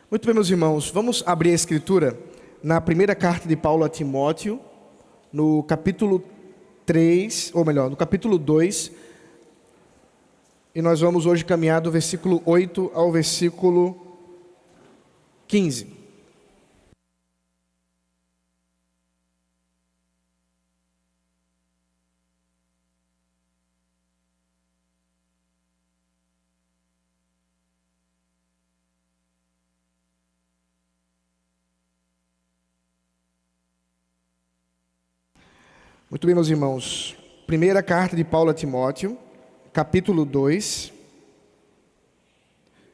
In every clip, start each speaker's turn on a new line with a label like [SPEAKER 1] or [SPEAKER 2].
[SPEAKER 1] Muito bem, meus irmãos, vamos abrir a Escritura na primeira carta de Paulo a Timóteo, no capítulo 3, ou melhor, no capítulo 2, e nós vamos hoje caminhar do versículo 8 ao versículo 15. Muito bem, meus irmãos, primeira carta de Paulo a Timóteo, capítulo 2,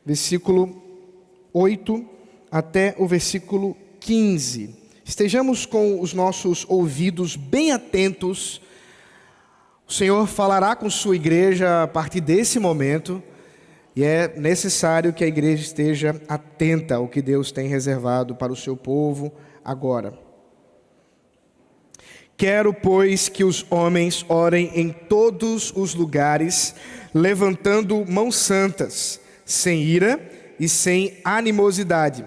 [SPEAKER 1] versículo 8 até o versículo 15. Estejamos com os nossos ouvidos bem atentos. O Senhor falará com sua igreja a partir desse momento, e é necessário que a igreja esteja atenta ao que Deus tem reservado para o seu povo agora. Quero, pois, que os homens orem em todos os lugares, levantando mãos santas, sem ira e sem animosidade.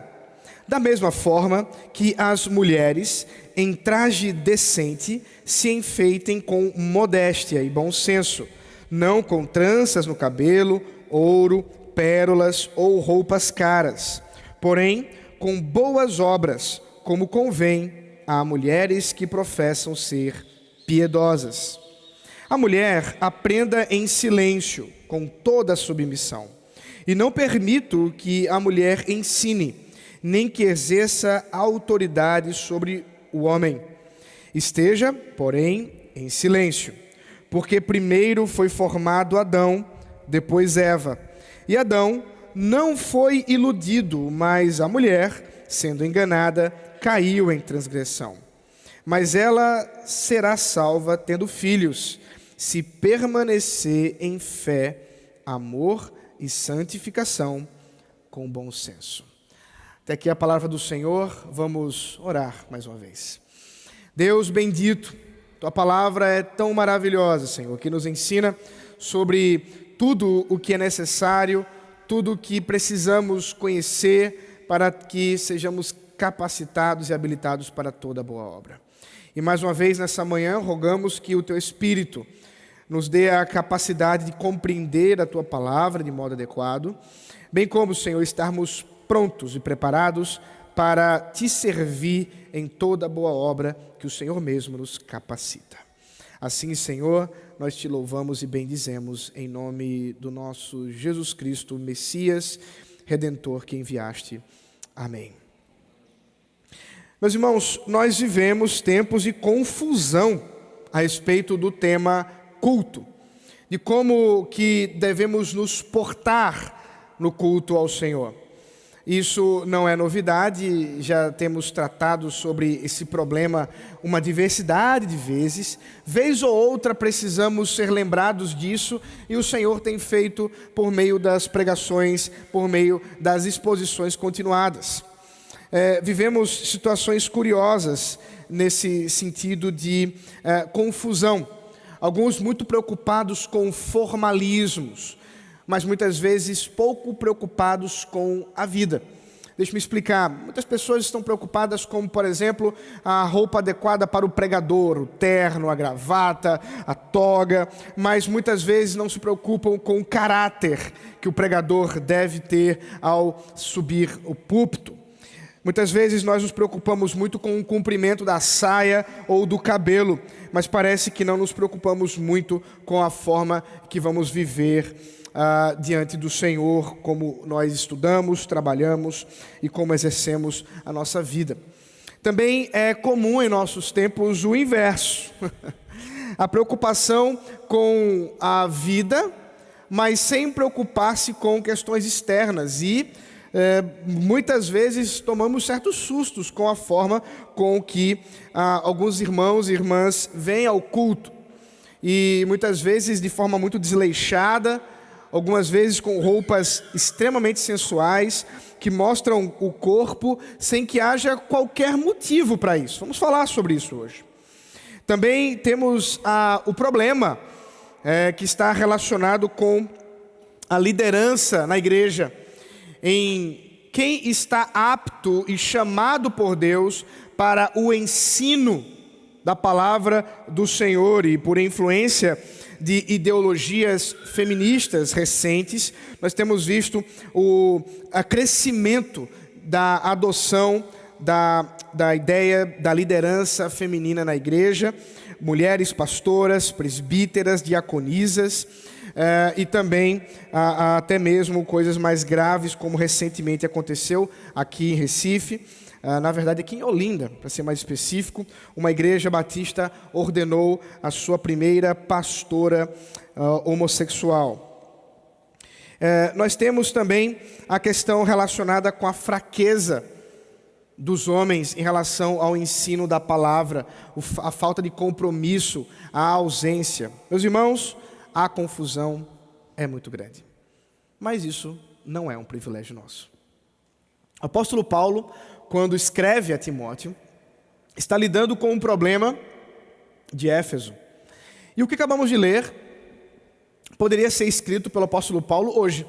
[SPEAKER 1] Da mesma forma que as mulheres, em traje decente, se enfeitem com modéstia e bom senso, não com tranças no cabelo, ouro, pérolas ou roupas caras, porém com boas obras, como convém a mulheres que professam ser piedosas. A mulher aprenda em silêncio, com toda a submissão. E não permito que a mulher ensine, nem que exerça autoridade sobre o homem. Esteja, porém, em silêncio. Porque primeiro foi formado Adão, depois Eva. E Adão não foi iludido, mas a mulher, sendo enganada, caiu em transgressão. Mas ela será salva tendo filhos, se permanecer em fé, amor e santificação com bom senso. Até aqui a palavra do Senhor, vamos orar mais uma vez. Deus bendito, Tua palavra é tão maravilhosa, Senhor, que nos ensina sobre tudo o que é necessário, tudo o que precisamos conhecer para que sejamos capacitados e habilitados para toda boa obra. E mais uma vez nessa manhã rogamos que o Teu Espírito nos dê a capacidade de compreender a Tua palavra de modo adequado, bem como, Senhor, estarmos prontos e preparados para Te servir em toda boa obra que o Senhor mesmo nos capacita. Assim, Senhor, nós Te louvamos e bendizemos em nome do nosso Jesus Cristo, Messias, Redentor, que enviaste. Amém. Meus irmãos, nós vivemos tempos de confusão a respeito do tema culto, de como que devemos nos portar no culto ao Senhor. Isso não é novidade, já temos tratado sobre esse problema uma diversidade de vezes. Vez ou outra precisamos ser lembrados disso, e o Senhor tem feito por meio das pregações, por meio das exposições continuadas. Vivemos situações curiosas nesse sentido de confusão. Alguns muito preocupados com formalismos, mas muitas vezes pouco preocupados com a vida. Deixa-me explicar. Muitas pessoas estão preocupadas com, por exemplo, a roupa adequada para o pregador, o terno, a gravata, a toga, mas muitas vezes não se preocupam com o caráter que o pregador deve ter ao subir o púlpito. Muitas vezes nós nos preocupamos muito com o comprimento da saia ou do cabelo, mas parece que não nos preocupamos muito com a forma que vamos viver diante do Senhor, como nós estudamos, trabalhamos e como exercemos a nossa vida. Também é comum em nossos tempos o inverso. A preocupação com a vida, mas sem preocupar-se com questões externas, e muitas vezes tomamos certos sustos com a forma com que alguns irmãos e irmãs vêm ao culto, e muitas vezes de forma muito desleixada, algumas vezes com roupas extremamente sensuais, que mostram o corpo sem que haja qualquer motivo para isso. Vamos falar sobre isso hoje. Também temos o problema que está relacionado com a liderança na igreja, em quem está apto e chamado por Deus para o ensino da palavra do Senhor, e por influência de ideologias feministas recentes, nós temos visto o crescimento da adoção da ideia da liderança feminina na igreja, mulheres pastoras, presbíteras, diaconisas, e também até mesmo coisas mais graves, como recentemente aconteceu aqui em Recife, na verdade aqui em Olinda, para ser mais específico, uma igreja batista ordenou a sua primeira pastora homossexual. Nós temos também a questão relacionada com a fraqueza dos homens em relação ao ensino da palavra, a falta de compromisso, a ausência. Meus irmãos, a confusão é muito grande, mas isso não é um privilégio nosso. O apóstolo Paulo, quando escreve a Timóteo, está lidando com um problema de Éfeso. E o que acabamos de ler poderia ser escrito pelo apóstolo Paulo hoje,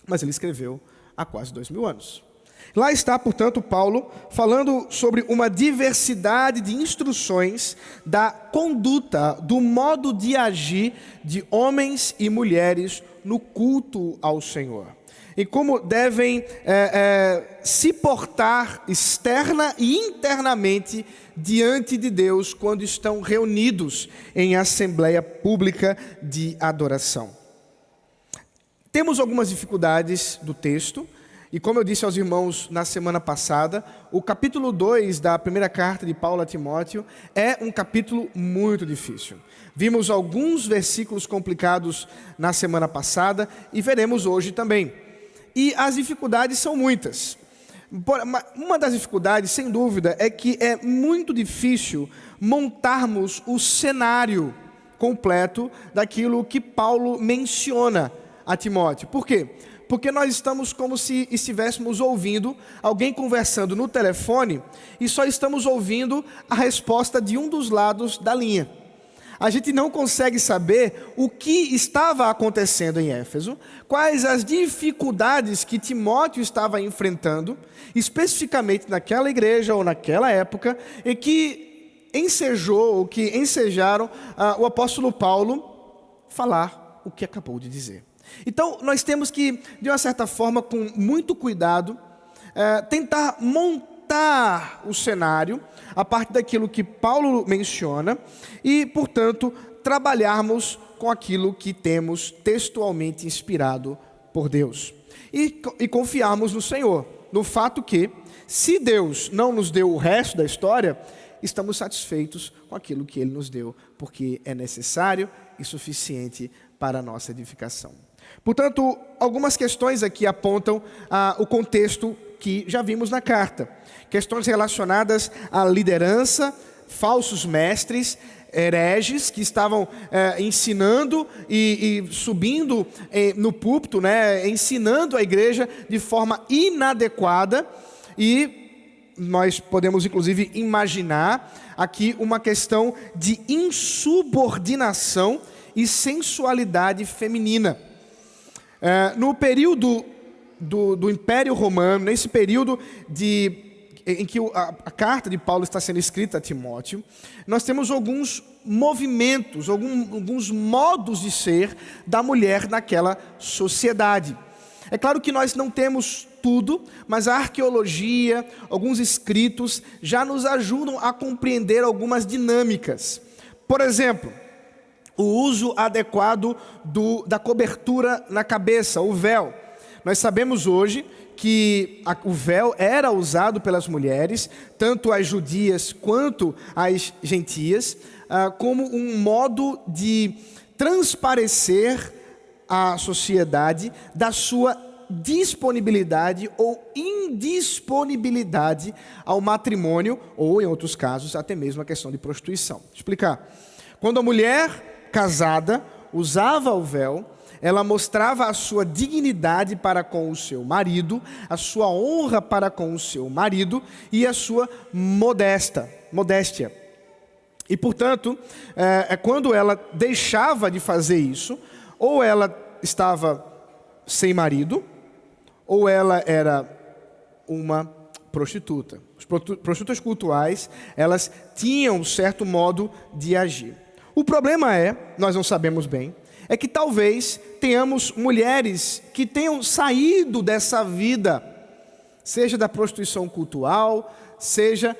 [SPEAKER 1] mas ele escreveu há quase 2000 anos. Lá está, portanto, Paulo falando sobre uma diversidade de instruções da conduta, do modo de agir de homens e mulheres no culto ao Senhor. E como devem se portar externa e internamente diante de Deus quando estão reunidos em assembleia pública de adoração. Temos algumas dificuldades do texto, e como eu disse aos irmãos na semana passada, o capítulo 2 da primeira carta de Paulo a Timóteo é um capítulo muito difícil. Vimos alguns versículos complicados na semana passada e veremos hoje também. E as dificuldades são muitas. Uma das dificuldades, sem dúvida, é que é muito difícil montarmos o cenário completo daquilo que Paulo menciona a Timóteo. Por quê? Porque nós estamos como se estivéssemos ouvindo alguém conversando no telefone e só estamos ouvindo a resposta de um dos lados da linha. A gente não consegue saber o que estava acontecendo em Éfeso, quais as dificuldades que Timóteo estava enfrentando, especificamente naquela igreja ou naquela época, e que ensejou, ou que ensejaram o apóstolo Paulo falar o que acabou de dizer. Então, nós temos que, de uma certa forma, com muito cuidado, tentar montar o cenário a partir daquilo que Paulo menciona e, portanto, trabalharmos com aquilo que temos textualmente inspirado por Deus. E confiarmos no Senhor, no fato que, se Deus não nos deu o resto da história, estamos satisfeitos com aquilo que Ele nos deu, porque é necessário e suficiente para a nossa edificação. Portanto, algumas questões aqui apontam o contexto que já vimos na carta. Questões relacionadas à liderança, falsos mestres, hereges que estavam ensinando e subindo no púlpito, ensinando a igreja de forma inadequada. E nós podemos inclusive imaginar aqui uma questão de insubordinação e sensualidade feminina. No período do Império Romano, nesse período em que a carta de Paulo está sendo escrita a Timóteo, nós temos alguns movimentos, alguns modos de ser da mulher naquela sociedade. É claro que nós não temos tudo, mas a arqueologia, alguns escritos já nos ajudam a compreender algumas dinâmicas. Por exemplo, o uso adequado da cobertura na cabeça, o véu. Nós sabemos hoje que o véu era usado pelas mulheres, tanto as judias quanto as gentias, como um modo de transparecer à sociedade da sua disponibilidade ou indisponibilidade ao matrimônio, ou em outros casos, até mesmo a questão de prostituição. Vou explicar. Quando a mulher casada usava o véu, ela mostrava a sua dignidade para com o seu marido, a sua honra para com o seu marido e a sua modéstia. E, portanto, quando ela deixava de fazer isso, ou ela estava sem marido, ou ela era uma prostituta. As prostitutas cultuais, elas tinham um certo modo de agir. O problema nós não sabemos bem, é que talvez tenhamos mulheres que tenham saído dessa vida, seja da prostituição cultual, seja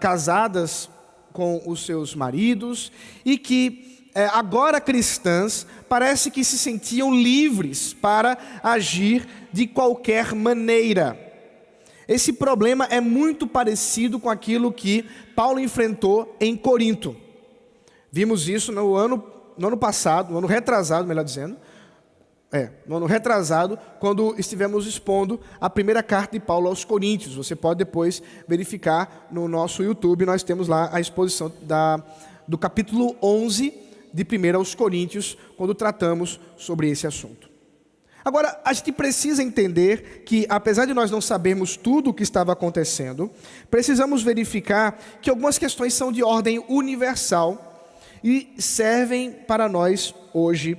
[SPEAKER 1] casadas com os seus maridos, e que agora cristãs parece que se sentiam livres para agir de qualquer maneira. Esse problema é muito parecido com aquilo que Paulo enfrentou em Corinto. Vimos isso no ano passado, no ano retrasado, melhor dizendo. No ano retrasado, quando estivemos expondo a primeira carta de Paulo aos Coríntios. Você pode depois verificar no nosso YouTube, nós temos lá a exposição do capítulo 11 de 1 aos Coríntios, quando tratamos sobre esse assunto. Agora, a gente precisa entender que, apesar de nós não sabermos tudo o que estava acontecendo, precisamos verificar que algumas questões são de ordem universal e servem para nós hoje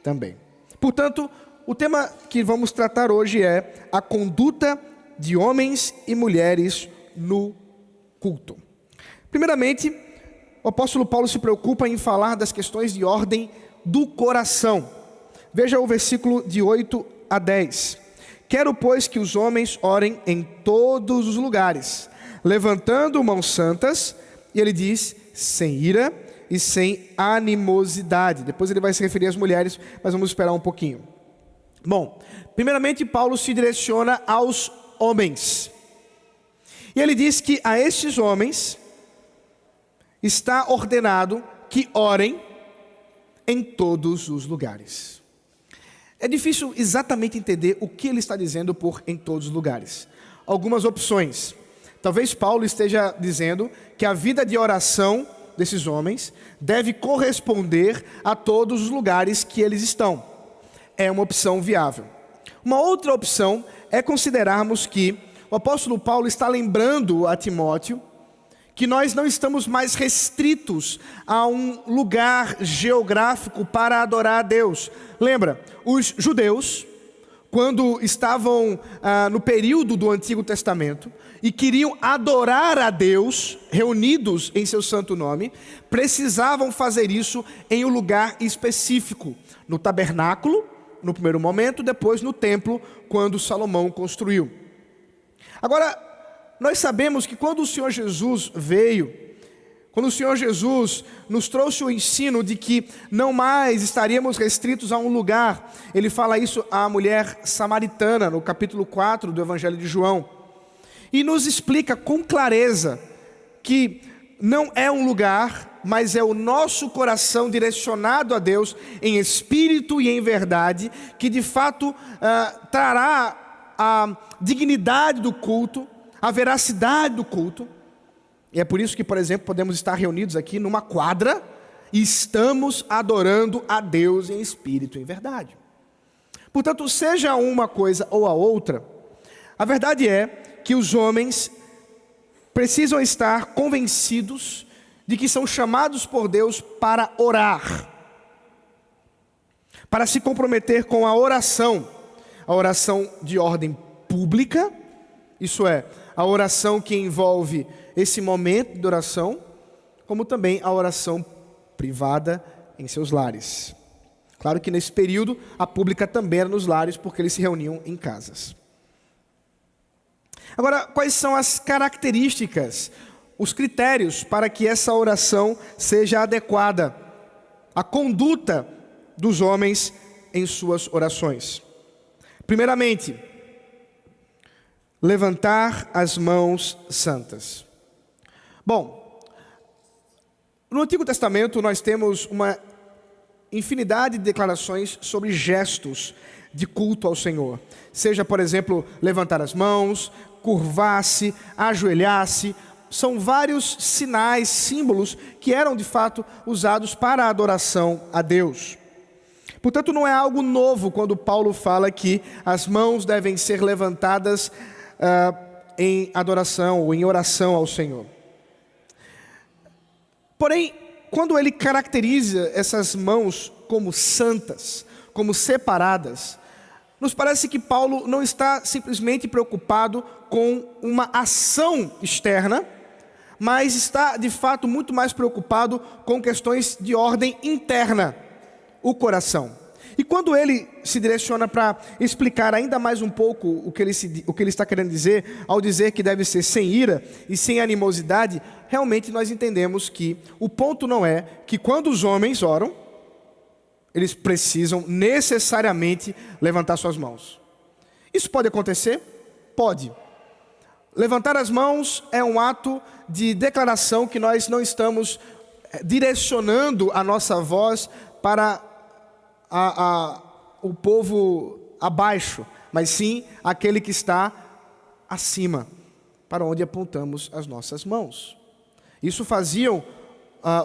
[SPEAKER 1] também. Portanto, o tema que vamos tratar hoje é a conduta de homens e mulheres no culto. Primeiramente, o apóstolo Paulo se preocupa em falar das questões de ordem do coração. Veja o versículo de 8 a 10. Quero, pois, que os homens orem em todos os lugares, levantando mãos santas, e ele diz, sem ira e sem animosidade. Depois ele vai se referir às mulheres, mas vamos esperar um pouquinho. Bom, primeiramente Paulo se direciona aos homens. E ele diz que a estes homens está ordenado que orem em todos os lugares. É difícil exatamente entender o que ele está dizendo por em todos os lugares. Algumas opções. Talvez Paulo esteja dizendo que a vida de oração desses homens deve corresponder a todos os lugares que eles estão. É uma opção viável. Uma outra opção é considerarmos que o apóstolo Paulo está lembrando a Timóteo que nós não estamos mais restritos a um lugar geográfico para adorar a Deus. Lembra, os judeus, quando estavam no período do Antigo Testamento e queriam adorar a Deus, reunidos em seu santo nome, precisavam fazer isso em um lugar específico, no tabernáculo, no primeiro momento, depois no templo, quando Salomão construiu. Agora, nós sabemos que quando o Senhor Jesus veio, quando o Senhor Jesus nos trouxe o ensino de que não mais estaríamos restritos a um lugar, ele fala isso à mulher samaritana, no capítulo 4 do Evangelho de João, e nos explica com clareza que não é um lugar, mas é o nosso coração direcionado a Deus em espírito e em verdade, que de fato trará a dignidade do culto, a veracidade do culto. E é por isso que, por exemplo, podemos estar reunidos aqui numa quadra e estamos adorando a Deus em espírito e em verdade. Portanto, seja uma coisa ou a outra, a verdade é que os homens precisam estar convencidos de que são chamados por Deus para orar, para se comprometer com a oração de ordem pública, isso é, a oração que envolve esse momento de oração, como também a oração privada em seus lares. Claro que nesse período a pública também era nos lares, porque eles se reuniam em casas. Agora, quais são as características, os critérios para que essa oração seja adequada? A conduta dos homens em suas orações. Primeiramente, levantar as mãos santas. Bom, no Antigo Testamento nós temos uma infinidade de declarações sobre gestos de culto ao Senhor. Seja, por exemplo, levantar as mãos, curvar-se, ajoelhar-se. São vários sinais, símbolos que eram de fato usados para a adoração a Deus. Portanto, não é algo novo quando Paulo fala que as mãos devem ser levantadas em adoração ou em oração ao Senhor. Porém, quando ele caracteriza essas mãos como santas, como separadas, nos parece que Paulo não está simplesmente preocupado com uma ação externa, mas está de fato muito mais preocupado com questões de ordem interna, o coração. E quando ele se direciona para explicar ainda mais um pouco o que ele está querendo dizer, ao dizer que deve ser sem ira e sem animosidade, realmente nós entendemos que o ponto não é que quando os homens oram, eles precisam necessariamente levantar suas mãos. Isso pode acontecer? Pode. Levantar as mãos é um ato de declaração que nós não estamos direcionando a nossa voz para o povo abaixo, mas sim aquele que está acima, para onde apontamos as nossas mãos. Isso faziam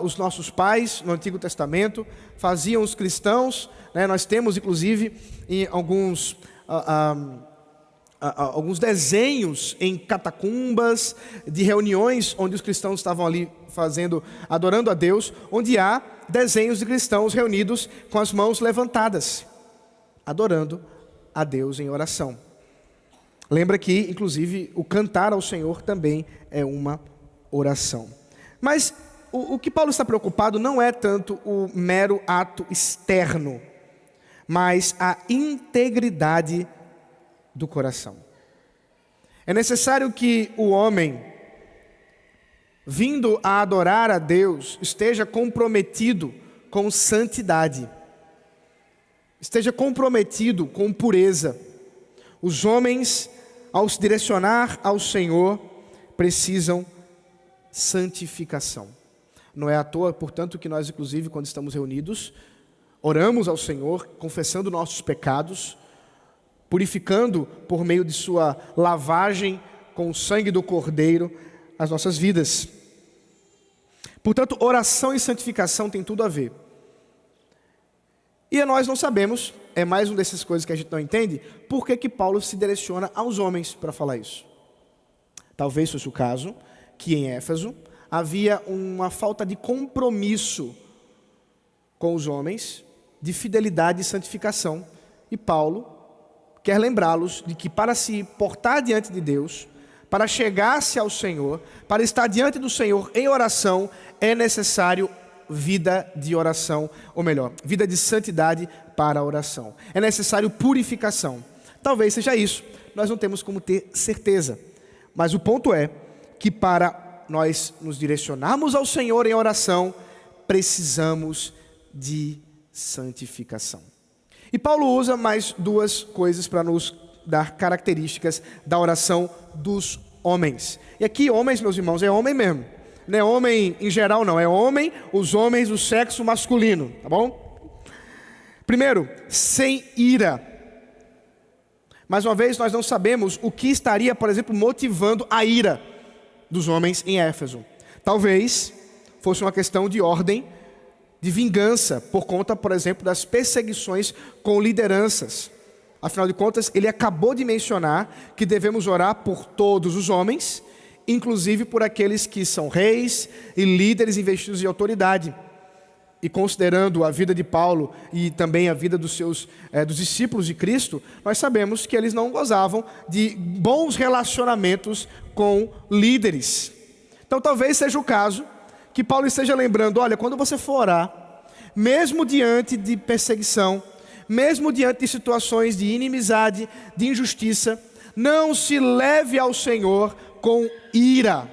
[SPEAKER 1] os nossos pais no Antigo Testamento, faziam os cristãos, né? Nós temos inclusive em alguns desenhos em catacumbas de reuniões onde os cristãos estavam ali adorando a Deus, onde há desenhos de cristãos reunidos com as mãos levantadas, adorando a Deus em oração. Lembra que inclusive o cantar ao Senhor também é uma oração. Mas o que Paulo está preocupado não é tanto o mero ato externo, mas a integridade do coração. É necessário que o homem, vindo a adorar a Deus, esteja comprometido com santidade, esteja comprometido com pureza. Os homens, ao se direcionar ao Senhor, precisam santificação. Não é à toa, portanto, que nós, inclusive, quando estamos reunidos, oramos ao Senhor, confessando nossos pecados, purificando por meio de sua lavagem com o sangue do Cordeiro as nossas vidas. Portanto, oração e santificação tem tudo a ver. E nós não sabemos, é mais uma dessas coisas que a gente não entende, por que Paulo se direciona aos homens para falar isso. Talvez fosse o caso que em Éfeso havia uma falta de compromisso com os homens, de fidelidade e santificação. E Paulo quer lembrá-los de que para se portar diante de Deus, para chegar-se ao Senhor, para estar diante do Senhor em oração, é necessário vida de oração, ou melhor, vida de santidade para a oração. É necessário purificação. Talvez seja isso, nós não temos como ter certeza. Mas o ponto é que para nós nos direcionarmos ao Senhor em oração, precisamos de santificação. E Paulo usa mais duas coisas para nos dar características da oração dos homens. E aqui homens, meus irmãos, é homem mesmo. Não é homem em geral não, é homem, os homens do sexo masculino, tá bom? Primeiro, sem ira. Mais uma vez, nós não sabemos o que estaria, por exemplo, motivando a ira dos homens em Éfeso. Talvez fosse uma questão de ordem, de vingança, por conta, por exemplo, das perseguições com lideranças. Afinal de contas, ele acabou de mencionar que devemos orar por todos os homens, inclusive por aqueles que são reis e líderes investidos de autoridade. E considerando a vida de Paulo e também a vida dos discípulos de Cristo, nós sabemos que eles não gozavam de bons relacionamentos com líderes. Então talvez seja o caso que Paulo esteja lembrando, olha, quando você for orar, mesmo diante de perseguição, mesmo diante de situações de inimizade, de injustiça, não se leve ao Senhor com ira.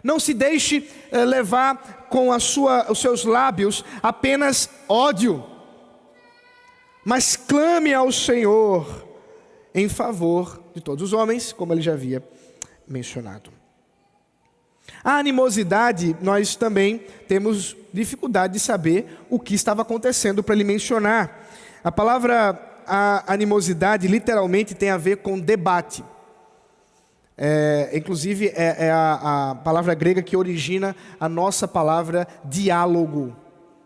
[SPEAKER 1] Não se deixe levar com os seus lábios apenas ódio, mas clame ao Senhor em favor de todos os homens, como ele já havia mencionado. A animosidade, nós também temos dificuldade de saber o que estava acontecendo para ele mencionar. A palavra animosidade literalmente tem a ver com debate. Inclusive é a palavra grega que origina a nossa palavra diálogo.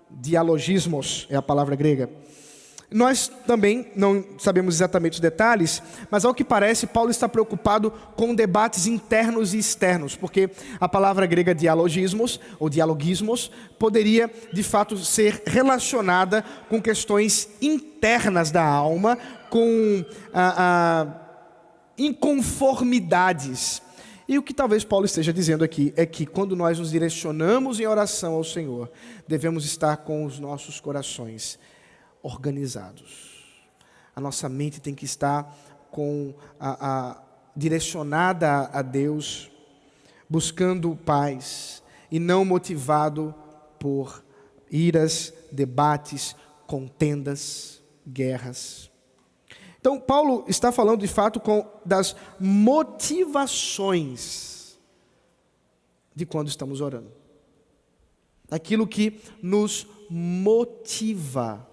[SPEAKER 1] Dialogismos é a palavra grega. Nós também não sabemos exatamente os detalhes, mas ao que parece, Paulo está preocupado com debates internos e externos, porque a palavra grega dialogismos, ou dialogismos, poderia de fato ser relacionada com questões internas da alma, com inconformidades. E o que talvez Paulo esteja dizendo aqui é que quando nós nos direcionamos em oração ao Senhor, devemos estar com os nossos corações organizados. A nossa mente tem que estar direcionada a Deus, buscando paz, e não motivado por iras, debates, contendas, guerras. Então, Paulo está falando de fato das motivações de quando estamos orando. Aquilo que nos motiva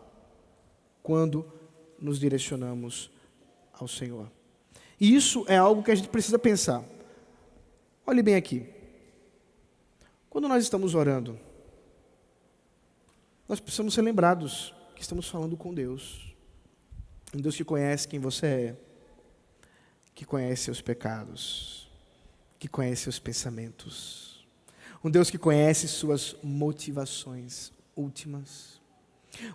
[SPEAKER 1] quando nos direcionamos ao Senhor. E isso é algo que a gente precisa pensar. Olhe bem aqui. Quando nós estamos orando, nós precisamos ser lembrados que estamos falando com Deus. Um Deus que conhece quem você é, que conhece seus pecados, que conhece seus pensamentos. Um Deus que conhece suas motivações últimas.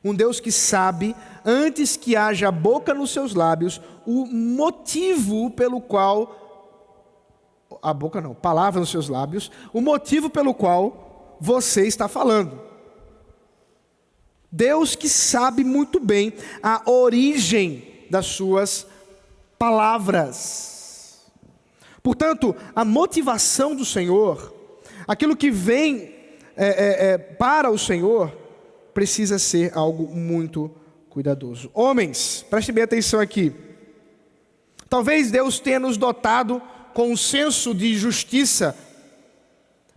[SPEAKER 1] Um Deus que sabe, antes que haja boca nos seus lábios, o motivo pelo qual, palavra nos seus lábios, o motivo pelo qual você está falando. Deus que sabe muito bem a origem das suas palavras. Portanto, a motivação do Senhor, aquilo que vem para o Senhor, precisa ser algo muito cuidadoso. Homens, prestem bem atenção aqui. Talvez Deus tenha nos dotado com um senso de justiça,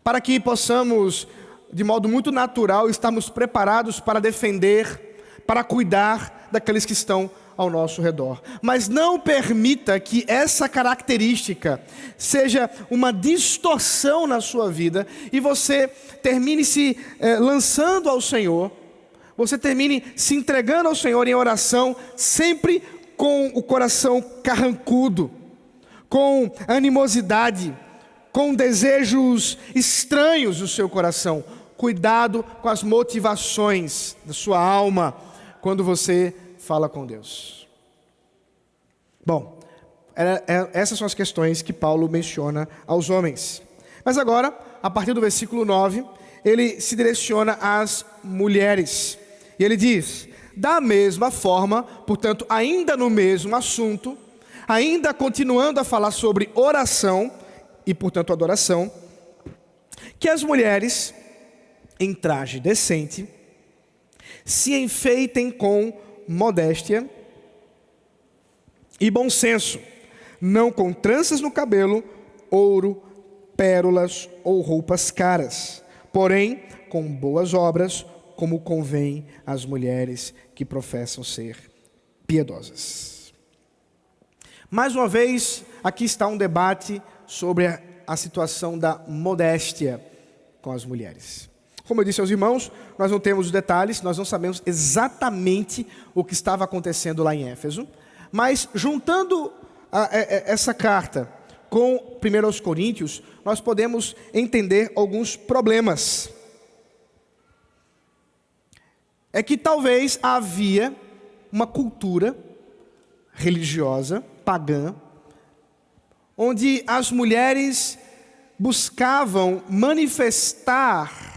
[SPEAKER 1] para que possamos, de modo muito natural, estarmos preparados para defender, para cuidar daqueles que estão ao nosso redor. Mas não permita que essa característica seja uma distorção na sua vida e você termine se lançando ao Senhor, você termine se entregando ao Senhor em oração, sempre com o coração carrancudo, com animosidade, com desejos estranhos no seu coração. Cuidado com as motivações da sua alma quando você fala com Deus. Bom, essas são as questões que Paulo menciona aos homens. Mas agora, a partir do versículo 9, ele se direciona às mulheres. E ele diz: da mesma forma, portanto, ainda no mesmo assunto, ainda continuando a falar sobre oração e, portanto, adoração, que as mulheres, em traje decente, se enfeitem com modéstia e bom senso, não com tranças no cabelo, ouro, pérolas ou roupas caras, porém com boas obras, como convém às mulheres que professam ser piedosas. Mais uma vez, aqui está um debate sobre a situação da modéstia com as mulheres. Como eu disse aos irmãos, nós não temos os detalhes, nós não sabemos exatamente o que estava acontecendo lá em Éfeso, mas juntando essa carta com 1 Coríntios, nós podemos entender alguns problemas. É que talvez havia uma cultura religiosa, pagã, onde as mulheres buscavam manifestar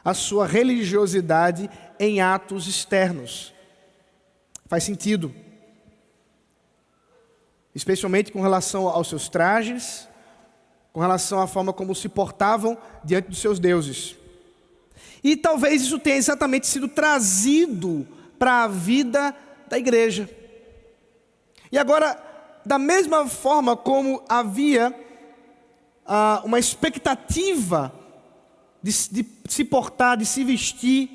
[SPEAKER 1] a sua religiosidade em atos externos. Faz sentido. Especialmente com relação aos seus trajes, com relação à forma como se portavam diante dos seus deuses. E talvez isso tenha exatamente sido trazido para a vida da igreja. E agora, da mesma forma como havia uma expectativa de se portar, de se vestir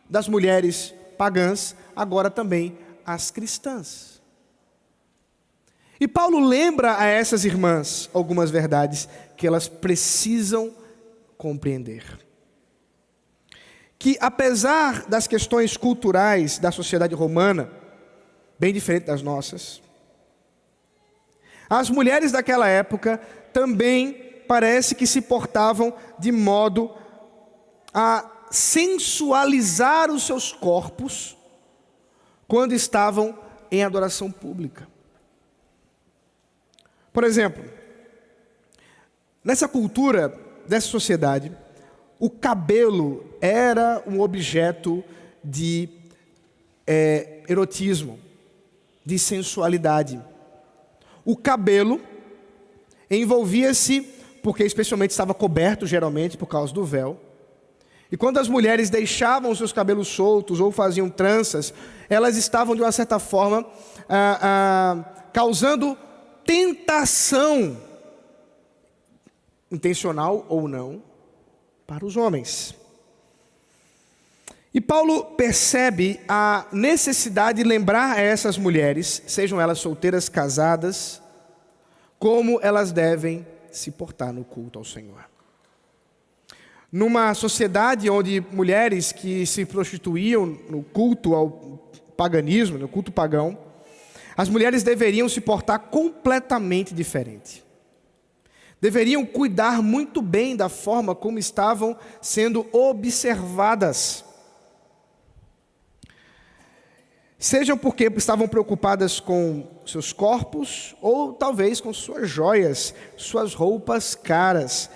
[SPEAKER 1] das mulheres pagãs, agora também as cristãs. E Paulo lembra a essas irmãs algumas verdades que elas precisam compreender. Que apesar das questões culturais da sociedade romana, bem diferente das nossas, as mulheres daquela época também parece que se portavam de modo a sensualizar os seus corpos quando estavam em adoração pública. Por exemplo, nessa cultura, dessa sociedade, o cabelo era um objeto de erotismo, de sensualidade. O cabelo envolvia-se, porque especialmente estava coberto geralmente por causa do véu. E quando as mulheres deixavam seus cabelos soltos ou faziam tranças, elas estavam de uma certa forma causando tentação, intencional ou não, para os homens. E Paulo percebe a necessidade de lembrar a essas mulheres, sejam elas solteiras, casadas, como elas devem se portar no culto ao Senhor. Numa sociedade onde mulheres que se prostituíam no culto ao paganismo, no culto pagão, as mulheres deveriam se portar completamente diferente. Deveriam cuidar muito bem da forma como estavam sendo observadas. Sejam porque estavam preocupadas com seus corpos, ou talvez com suas joias, suas roupas caras.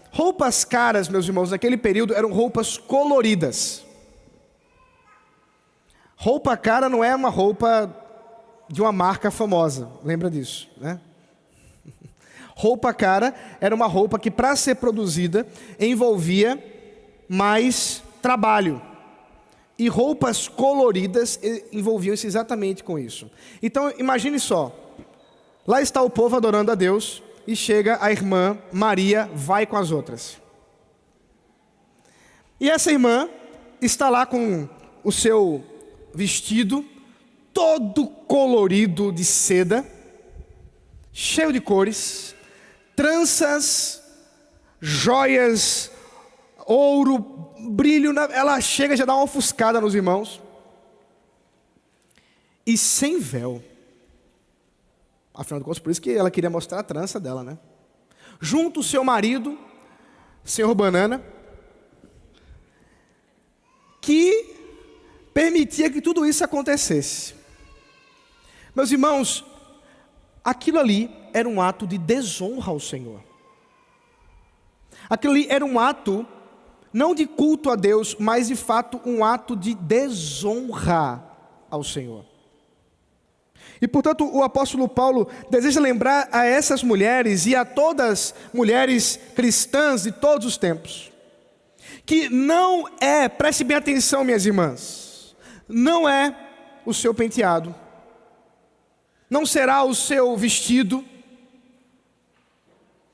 [SPEAKER 1] Roupas caras, meus irmãos, naquele período eram roupas coloridas. Roupa cara não é uma roupa de uma marca famosa, lembra disso, né? Roupa cara era uma roupa que, para ser produzida, envolvia mais trabalho. E roupas coloridas envolviam-se exatamente com isso. Então, imagine só. Lá está o povo adorando a Deus e chega a irmã Maria, vai com as outras. E essa irmã está lá com o seu vestido todo colorido de seda, cheio de cores, tranças, joias, ouro, brilho, ela chega e já dá uma ofuscada nos irmãos. E sem véu. Afinal de contas, por isso que ela queria mostrar a trança dela, né? Junto o seu marido, senhor Banana, que permitia que tudo isso acontecesse. Meus irmãos, aquilo ali era um ato de desonra ao Senhor. Aquilo ali era um ato não de culto a Deus, mas de fato um ato de desonra ao Senhor. E portanto o apóstolo Paulo deseja lembrar a essas mulheres e a todas mulheres cristãs de todos os tempos, que não é, preste bem atenção minhas irmãs, não é o seu penteado, não será o seu vestido,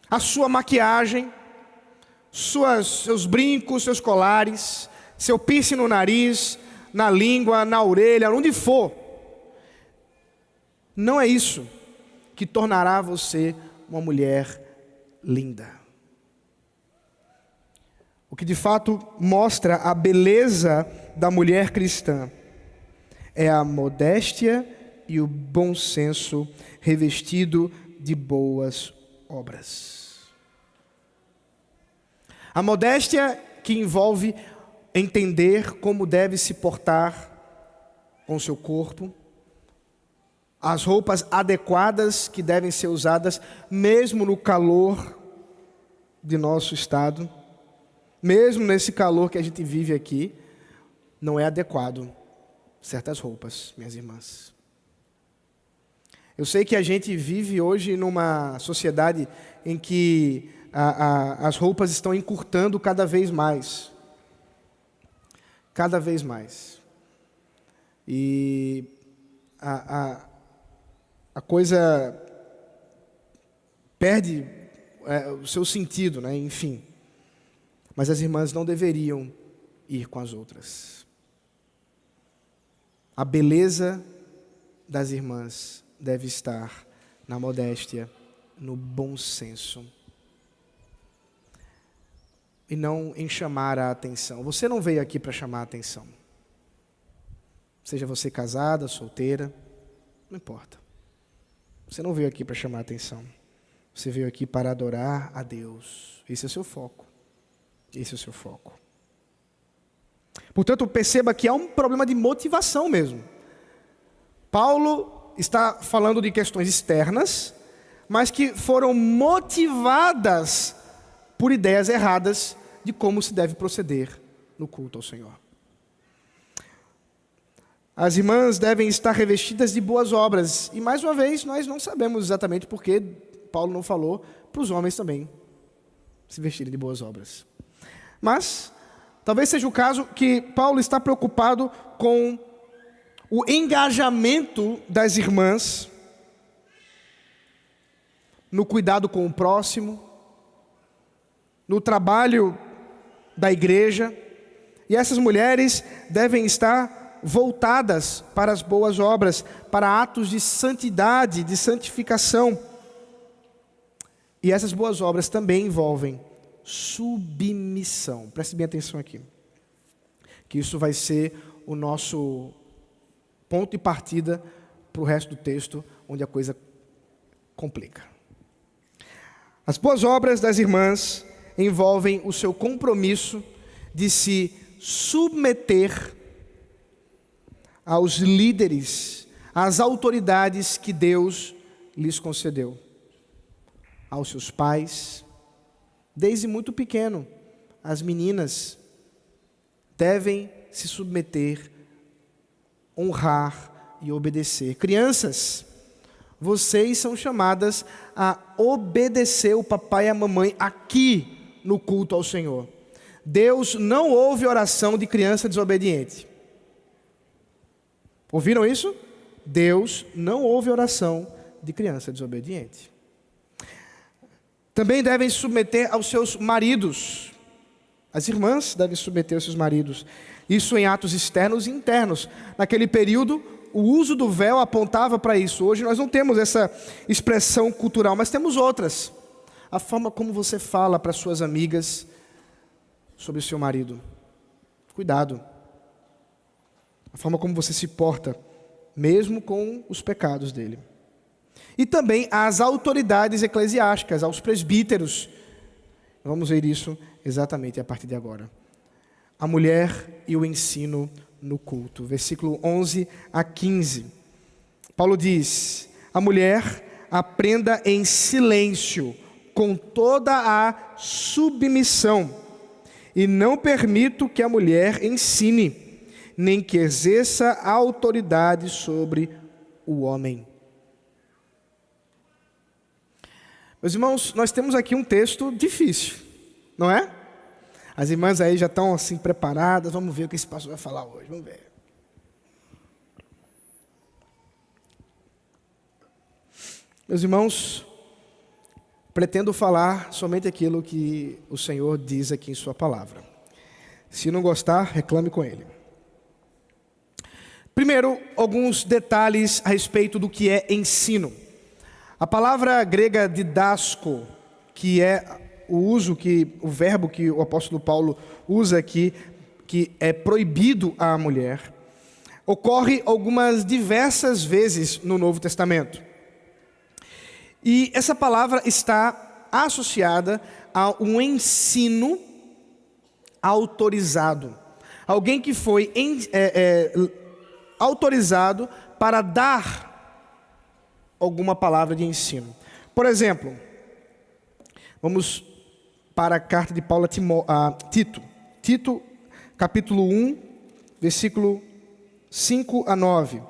[SPEAKER 1] a sua maquiagem, seus brincos, seus colares, seu piercing no nariz, na língua, na orelha, onde for. Não é isso que tornará você uma mulher linda. O que de fato mostra a beleza da mulher cristã é a modéstia e o bom senso revestido de boas obras. A modéstia que envolve entender como deve se portar com o seu corpo, as roupas adequadas que devem ser usadas, mesmo no calor de nosso estado, mesmo nesse calor que a gente vive aqui, não é adequado certas roupas, minhas irmãs. Eu sei que a gente vive hoje numa sociedade em que as roupas estão encurtando cada vez mais. Cada vez mais. E a coisa perde o seu sentido, né? Enfim. Mas as irmãs não deveriam ir com as outras. A beleza das irmãs deve estar na modéstia, no bom senso. E não em chamar a atenção. Você não veio aqui para chamar a atenção. Seja você casada, solteira, não importa. Você não veio aqui para chamar a atenção. Você veio aqui para adorar a Deus. Esse é o seu foco. Esse é o seu foco. Portanto, perceba que há um problema de motivação mesmo. Paulo está falando de questões externas, mas que foram motivadas por ideias erradas de como se deve proceder no culto ao Senhor. As irmãs devem estar revestidas de boas obras. E mais uma vez, nós não sabemos exatamente por que Paulo não falou para os homens também se vestirem de boas obras. Mas talvez seja o caso que Paulo está preocupado com o engajamento das irmãs no cuidado com o próximo, no trabalho da igreja. E essas mulheres devem estar voltadas para as boas obras, para atos de santidade, de santificação. E essas boas obras também envolvem submissão. Preste bem atenção aqui, que isso vai ser o nosso ponto de partida para o resto do texto, onde a coisa complica. As boas obras das irmãs envolvem o seu compromisso de se submeter aos líderes, às autoridades que Deus lhes concedeu, aos seus pais. Desde muito pequeno, as meninas devem se submeter, honrar e obedecer. Crianças, vocês são chamadas a obedecer o papai e a mamãe aqui no culto ao Senhor. Deus não ouve oração de criança desobediente. Ouviram isso? Deus não ouve oração de criança desobediente. Também devem se submeter aos seus maridos. As irmãs devem submeter aos seus maridos. Isso em atos externos e internos. Naquele período, o uso do véu apontava para isso. Hoje nós não temos essa expressão cultural, mas temos outras. A forma como você fala para suas amigas sobre o seu marido. Cuidado. A forma como você se porta, mesmo com os pecados dele. E também às autoridades eclesiásticas, aos presbíteros. Vamos ver isso exatamente a partir de agora. A mulher e o ensino no culto. Versículo 11 a 15. Paulo diz: a mulher aprenda em silêncio, com toda a submissão, e não permito que a mulher ensine, nem que exerça autoridade sobre o homem. Meus irmãos, nós temos aqui um texto difícil, não é? As irmãs aí já estão assim preparadas, vamos ver o que esse pastor vai falar hoje, vamos ver. Meus irmãos, pretendo falar somente aquilo que o Senhor diz aqui em sua palavra. Se não gostar, reclame com Ele. Primeiro, alguns detalhes a respeito do que é ensino. A palavra grega didasko, que é o verbo que o apóstolo Paulo usa aqui, que é proibido à mulher, ocorre algumas diversas vezes no Novo Testamento. E essa palavra está associada a um ensino autorizado. Alguém que foi autorizado para dar alguma palavra de ensino. Por exemplo, vamos para a carta de Paulo a Tito. Tito, capítulo 1, versículo 5 a 9.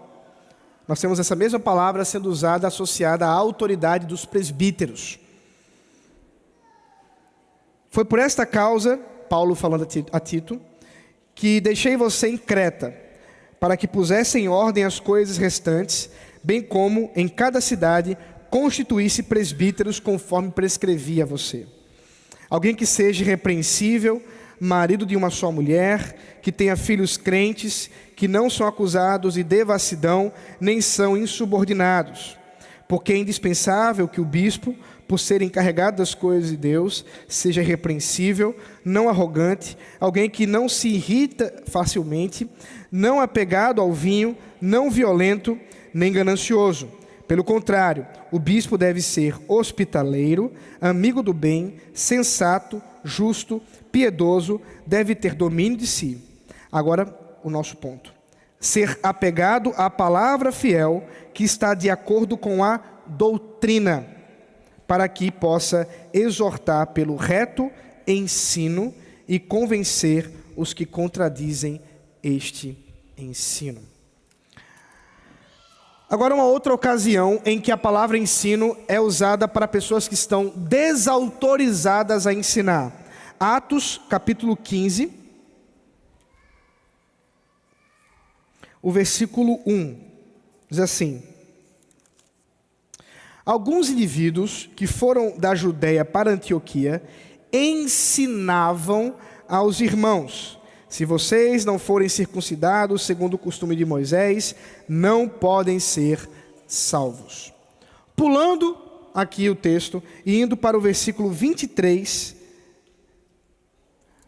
[SPEAKER 1] Nós temos essa mesma palavra sendo usada, associada à autoridade dos presbíteros. Foi por esta causa, Paulo falando a Tito, que deixei você em Creta, para que pusesse em ordem as coisas restantes, bem como em cada cidade constituísse presbíteros conforme prescrevia você. Alguém que seja irrepreensível, marido de uma só mulher, que tenha filhos crentes, que não são acusados de devassidão, nem são insubordinados. Porque é indispensável que o bispo, por ser encarregado das coisas de Deus, seja irrepreensível, não arrogante, alguém que não se irrita facilmente, não apegado ao vinho, não violento, nem ganancioso. Pelo contrário, o bispo deve ser hospitaleiro, amigo do bem, sensato, justo, piedoso, deve ter domínio de si. Agora, o nosso ponto. ser apegado à palavra fiel que está de acordo com a doutrina, para que possa exortar pelo reto ensino e convencer os que contradizem este ensino. Agora, uma outra ocasião em que a palavra ensino é usada para pessoas que estão desautorizadas a ensinar. Atos, capítulo 15, o versículo 1, diz assim: alguns indivíduos que foram da Judeia para Antioquia ensinavam aos irmãos: se vocês não forem circuncidados segundo o costume de Moisés, não podem ser salvos. Pulando aqui o texto e indo para o versículo 23,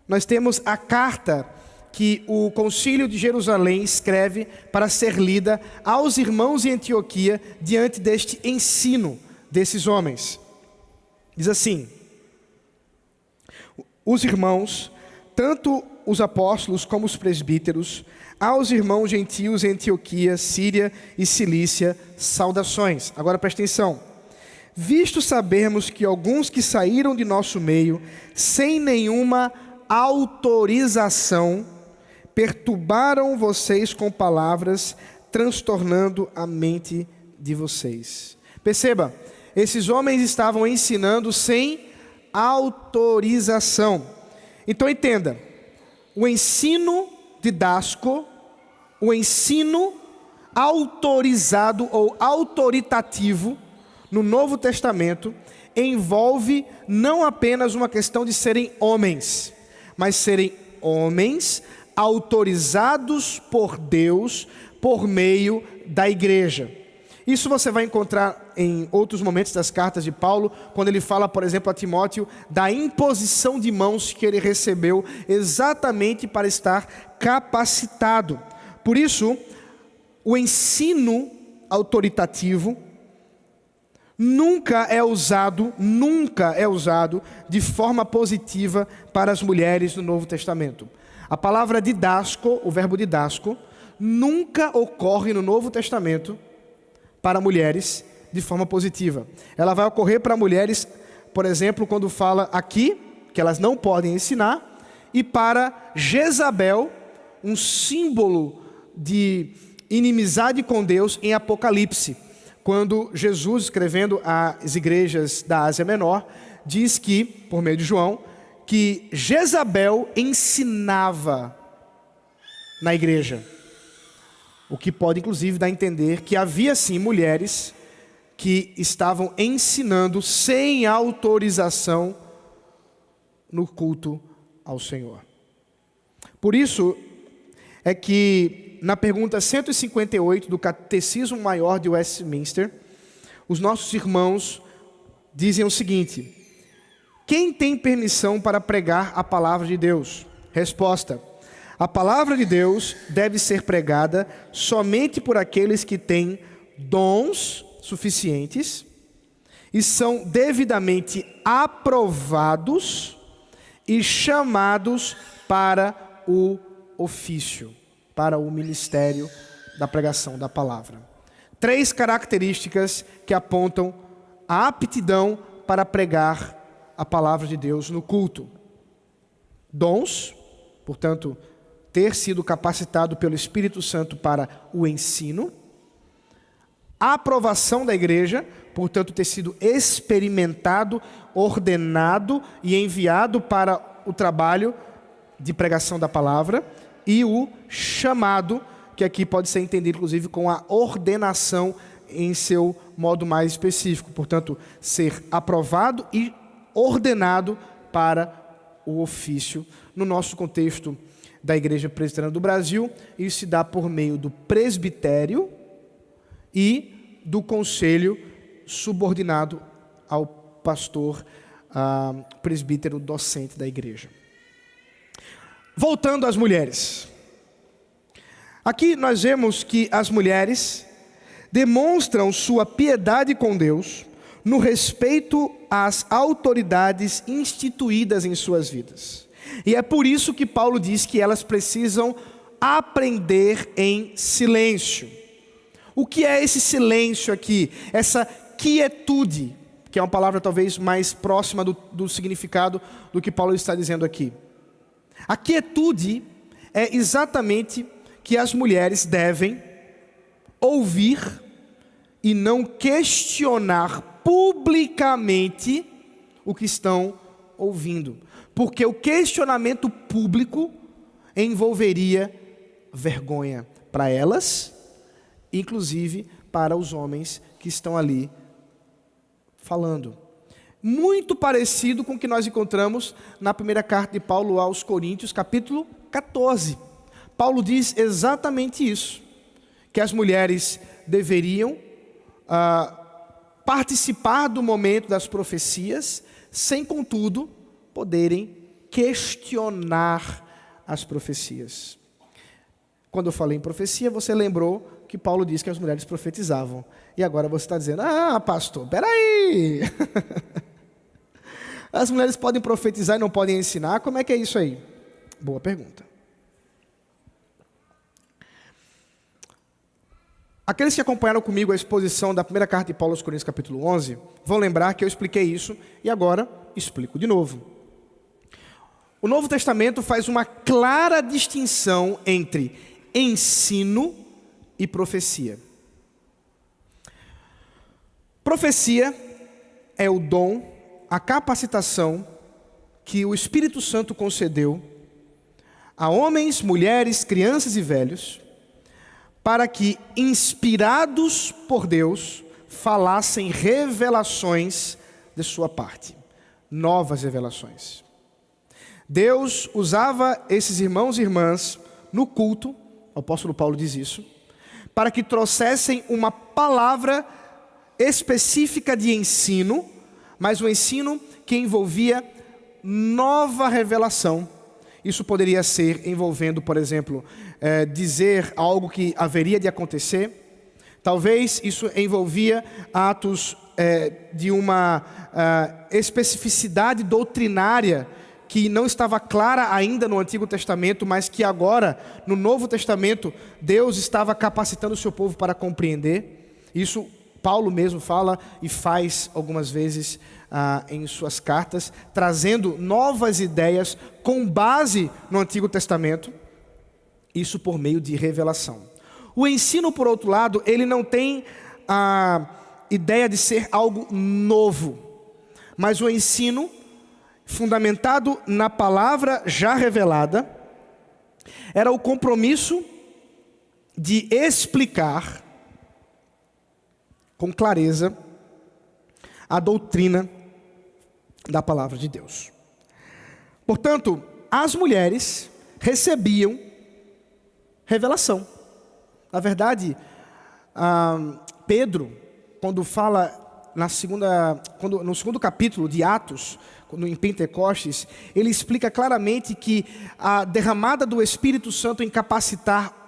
[SPEAKER 1] nós temos a carta que o Concílio de Jerusalém escreve para ser lida aos irmãos em Antioquia diante deste ensino desses homens. Diz assim: os irmãos, tanto os apóstolos como os presbíteros, aos irmãos gentios em Antioquia, Síria e Cilícia, saudações. Agora presta atenção. Visto sabermos que alguns que saíram de nosso meio, sem nenhuma autorização, perturbaram vocês com palavras, transtornando a mente de vocês. Perceba, esses homens estavam ensinando sem autorização. Então entenda, o ensino didático, o ensino autorizado ou autoritativo no Novo Testamento envolve não apenas uma questão de serem homens, mas serem homens autorizados por Deus por meio da igreja. Isso você vai encontrar em outros momentos das cartas de Paulo, quando ele fala, por exemplo, a Timóteo, da imposição de mãos que ele recebeu exatamente para estar capacitado. Por isso, o ensino autoritativo nunca é usado de forma positiva para as mulheres no Novo Testamento. A palavra didasco, o verbo didasco, nunca ocorre no Novo Testamento para mulheres de forma positiva. Ela vai ocorrer para mulheres, por exemplo, quando fala aqui, que elas não podem ensinar, e para Jezabel, um símbolo de inimizade com Deus em Apocalipse, quando Jesus, escrevendo às igrejas da Ásia Menor, diz que, por meio de João, que Jezabel ensinava na igreja. O que pode, inclusive, dar a entender que havia, sim, mulheres que estavam ensinando sem autorização no culto ao Senhor. Por isso é que, na pergunta 158 do Catecismo Maior de Westminster, os nossos irmãos dizem o seguinte: quem tem permissão para pregar a palavra de Deus? Resposta: a palavra de Deus deve ser pregada somente por aqueles que têm dons suficientes e são devidamente aprovados e chamados para o ofício, para o ministério da pregação da palavra. 3 características que apontam a aptidão para pregar a palavra de Deus no culto: dons, portanto, ter sido capacitado pelo Espírito Santo para o ensino; a aprovação da igreja, portanto, ter sido experimentado, ordenado e enviado para o trabalho de pregação da palavra; e o chamado, que aqui pode ser entendido inclusive com a ordenação em seu modo mais específico, portanto, ser aprovado e ordenado para o ofício. No nosso contexto da Igreja Presbiteriana do Brasil, isso se dá por meio do presbitério e do conselho subordinado ao pastor presbítero docente da igreja. Voltando às mulheres. Aqui nós vemos que as mulheres demonstram sua piedade com Deus no respeito às autoridades instituídas em suas vidas. E é por isso que Paulo diz que elas precisam aprender em silêncio. O que é esse silêncio aqui? Essa quietude, que é uma palavra talvez mais próxima do significado do que Paulo está dizendo aqui. A quietude é exatamente que as mulheres devem ouvir e não questionar publicamente o que estão ouvindo. Porque o questionamento público envolveria vergonha para elas, inclusive para os homens que estão ali falando. Muito parecido com o que nós encontramos na primeira carta de Paulo aos Coríntios, capítulo 14. Paulo diz exatamente isso, que as mulheres deveriam participar do momento das profecias, sem, contudo, poderem questionar as profecias. Quando eu falei em profecia, você lembrou que Paulo disse que as mulheres profetizavam. E agora você está dizendo, pastor, peraí. As mulheres podem profetizar e não podem ensinar? Como é que é isso aí? Boa pergunta. Aqueles que acompanharam comigo a exposição da primeira carta de Paulo aos Coríntios, capítulo 11, vão lembrar que eu expliquei isso e agora explico de novo. O Novo Testamento faz uma clara distinção entre ensino e profecia. Profecia é o dom, a capacitação que o Espírito Santo concedeu a homens, mulheres, crianças e velhos, para que, inspirados por Deus, falassem revelações de sua parte, novas revelações. Deus usava esses irmãos e irmãs no culto, o apóstolo Paulo diz isso, para que trouxessem uma palavra específica de ensino, mas um ensino que envolvia nova revelação. Isso poderia ser envolvendo, por exemplo, dizer algo que haveria de acontecer. Talvez isso envolvia atos de uma especificidade doutrinária que não estava clara ainda no Antigo Testamento, mas que agora, no Novo Testamento, Deus estava capacitando o seu povo para compreender. Isso Paulo mesmo fala e faz algumas vezes em suas cartas, trazendo novas ideias com base no Antigo Testamento, isso por meio de revelação. O ensino, por outro lado, ele não tem a ideia de ser algo novo, mas o ensino, fundamentado na palavra já revelada, era o compromisso de explicar com clareza a doutrina da palavra de Deus. Portanto, as mulheres recebiam revelação. Na verdade, Pedro, quando fala no segundo capítulo de Atos, em Pentecostes, ele explica claramente que a derramada do Espírito Santo em capacitar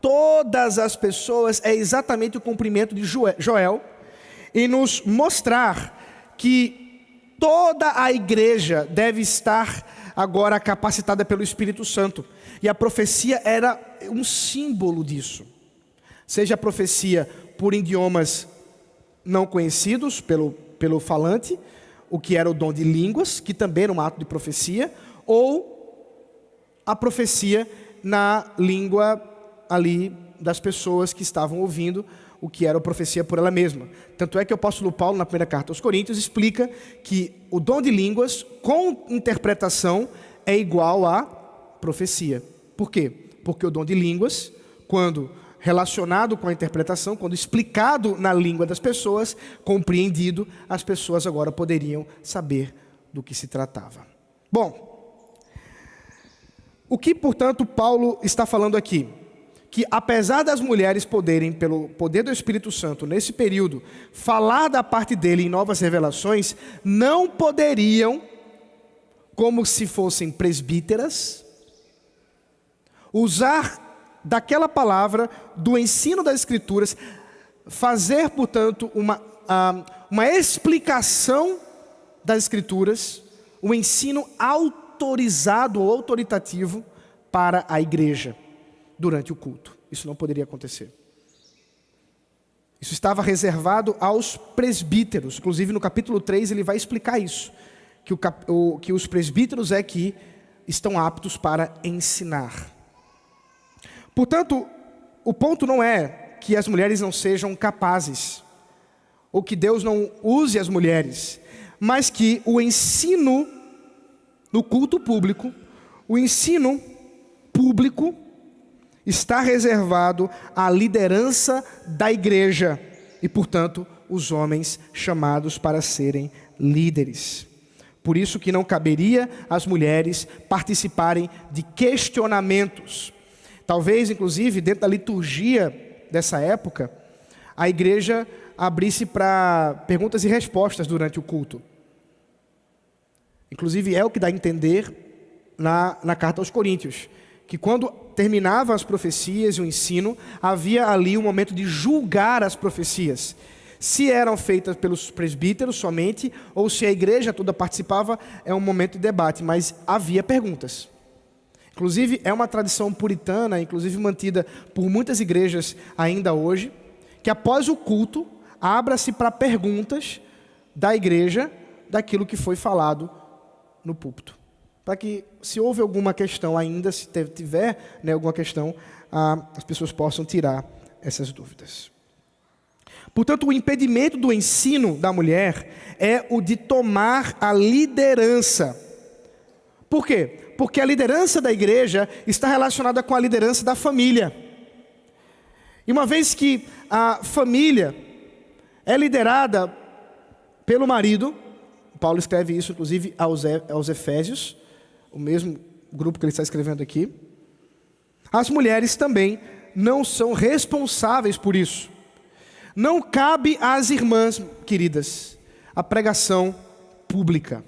[SPEAKER 1] todas as pessoas é exatamente o cumprimento de Joel, e nos mostrar que toda a igreja deve estar agora capacitada pelo Espírito Santo. E a profecia era um símbolo disso. Seja a profecia por idiomas não conhecidos pelo falante, o que era o dom de línguas, que também era um ato de profecia, ou a profecia na língua ali das pessoas que estavam ouvindo, o que era a profecia por ela mesma. Tanto é que o apóstolo Paulo, na primeira carta aos Coríntios, explica que o dom de línguas com interpretação é igual à profecia. Por quê? Porque o dom de línguas, quando relacionado com a interpretação, quando explicado na língua das pessoas, compreendido, as pessoas agora poderiam saber do que se tratava. Bom, o que, portanto, Paulo está falando aqui? Que apesar das mulheres poderem, pelo poder do Espírito Santo, nesse período, falar da parte dele em novas revelações, não poderiam, como se fossem presbíteras, usar daquela palavra, do ensino das Escrituras, fazer, portanto, uma explicação das Escrituras, um ensino autorizado ou autoritativo para a igreja. durante o culto. Isso não poderia acontecer. Isso estava reservado aos presbíteros. Inclusive no capítulo 3 ele vai explicar isso. Que os presbíteros é que estão aptos para ensinar. Portanto, o ponto não é que as mulheres não sejam capazes, ou que Deus não use as mulheres, mas que o ensino no culto público, o ensino público está reservado à liderança da igreja e, portanto, os homens chamados para serem líderes. Por isso que não caberia às mulheres participarem de questionamentos. Talvez, inclusive, dentro da liturgia dessa época, a igreja abrisse para perguntas e respostas durante o culto. Inclusive, é o que dá a entender na carta aos Coríntios, que quando terminavam as profecias e o ensino, havia ali um momento de julgar as profecias. Se eram feitas pelos presbíteros somente, ou se a igreja toda participava, é um momento de debate, mas havia perguntas. Inclusive, é uma tradição puritana, inclusive mantida por muitas igrejas ainda hoje, que após o culto, abra-se para perguntas da igreja, daquilo que foi falado no púlpito. Para que, se houve alguma questão ainda, se tiver alguma questão, as pessoas possam tirar essas dúvidas. Portanto, o impedimento do ensino da mulher é o de tomar a liderança. Por quê? Porque a liderança da igreja está relacionada com a liderança da família. E uma vez que a família é liderada pelo marido, Paulo escreve isso inclusive aos Efésios, o mesmo grupo que ele está escrevendo aqui, as mulheres também não são responsáveis por isso. Não cabe às irmãs, queridas, a pregação pública.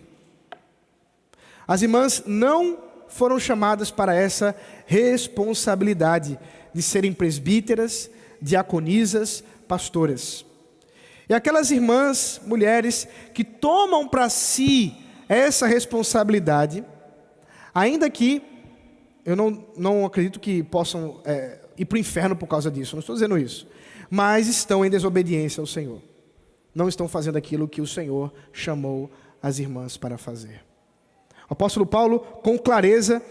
[SPEAKER 1] As irmãs não foram chamadas para essa responsabilidade de serem presbíteras, diaconisas, pastoras. E aquelas irmãs, mulheres, que tomam para si essa responsabilidade, ainda que eu não acredito que possam ir para o inferno por causa disso, não estou dizendo isso, mas estão em desobediência ao Senhor. Não estão fazendo aquilo que o Senhor chamou as irmãs para fazer. O apóstolo Paulo, com clareza,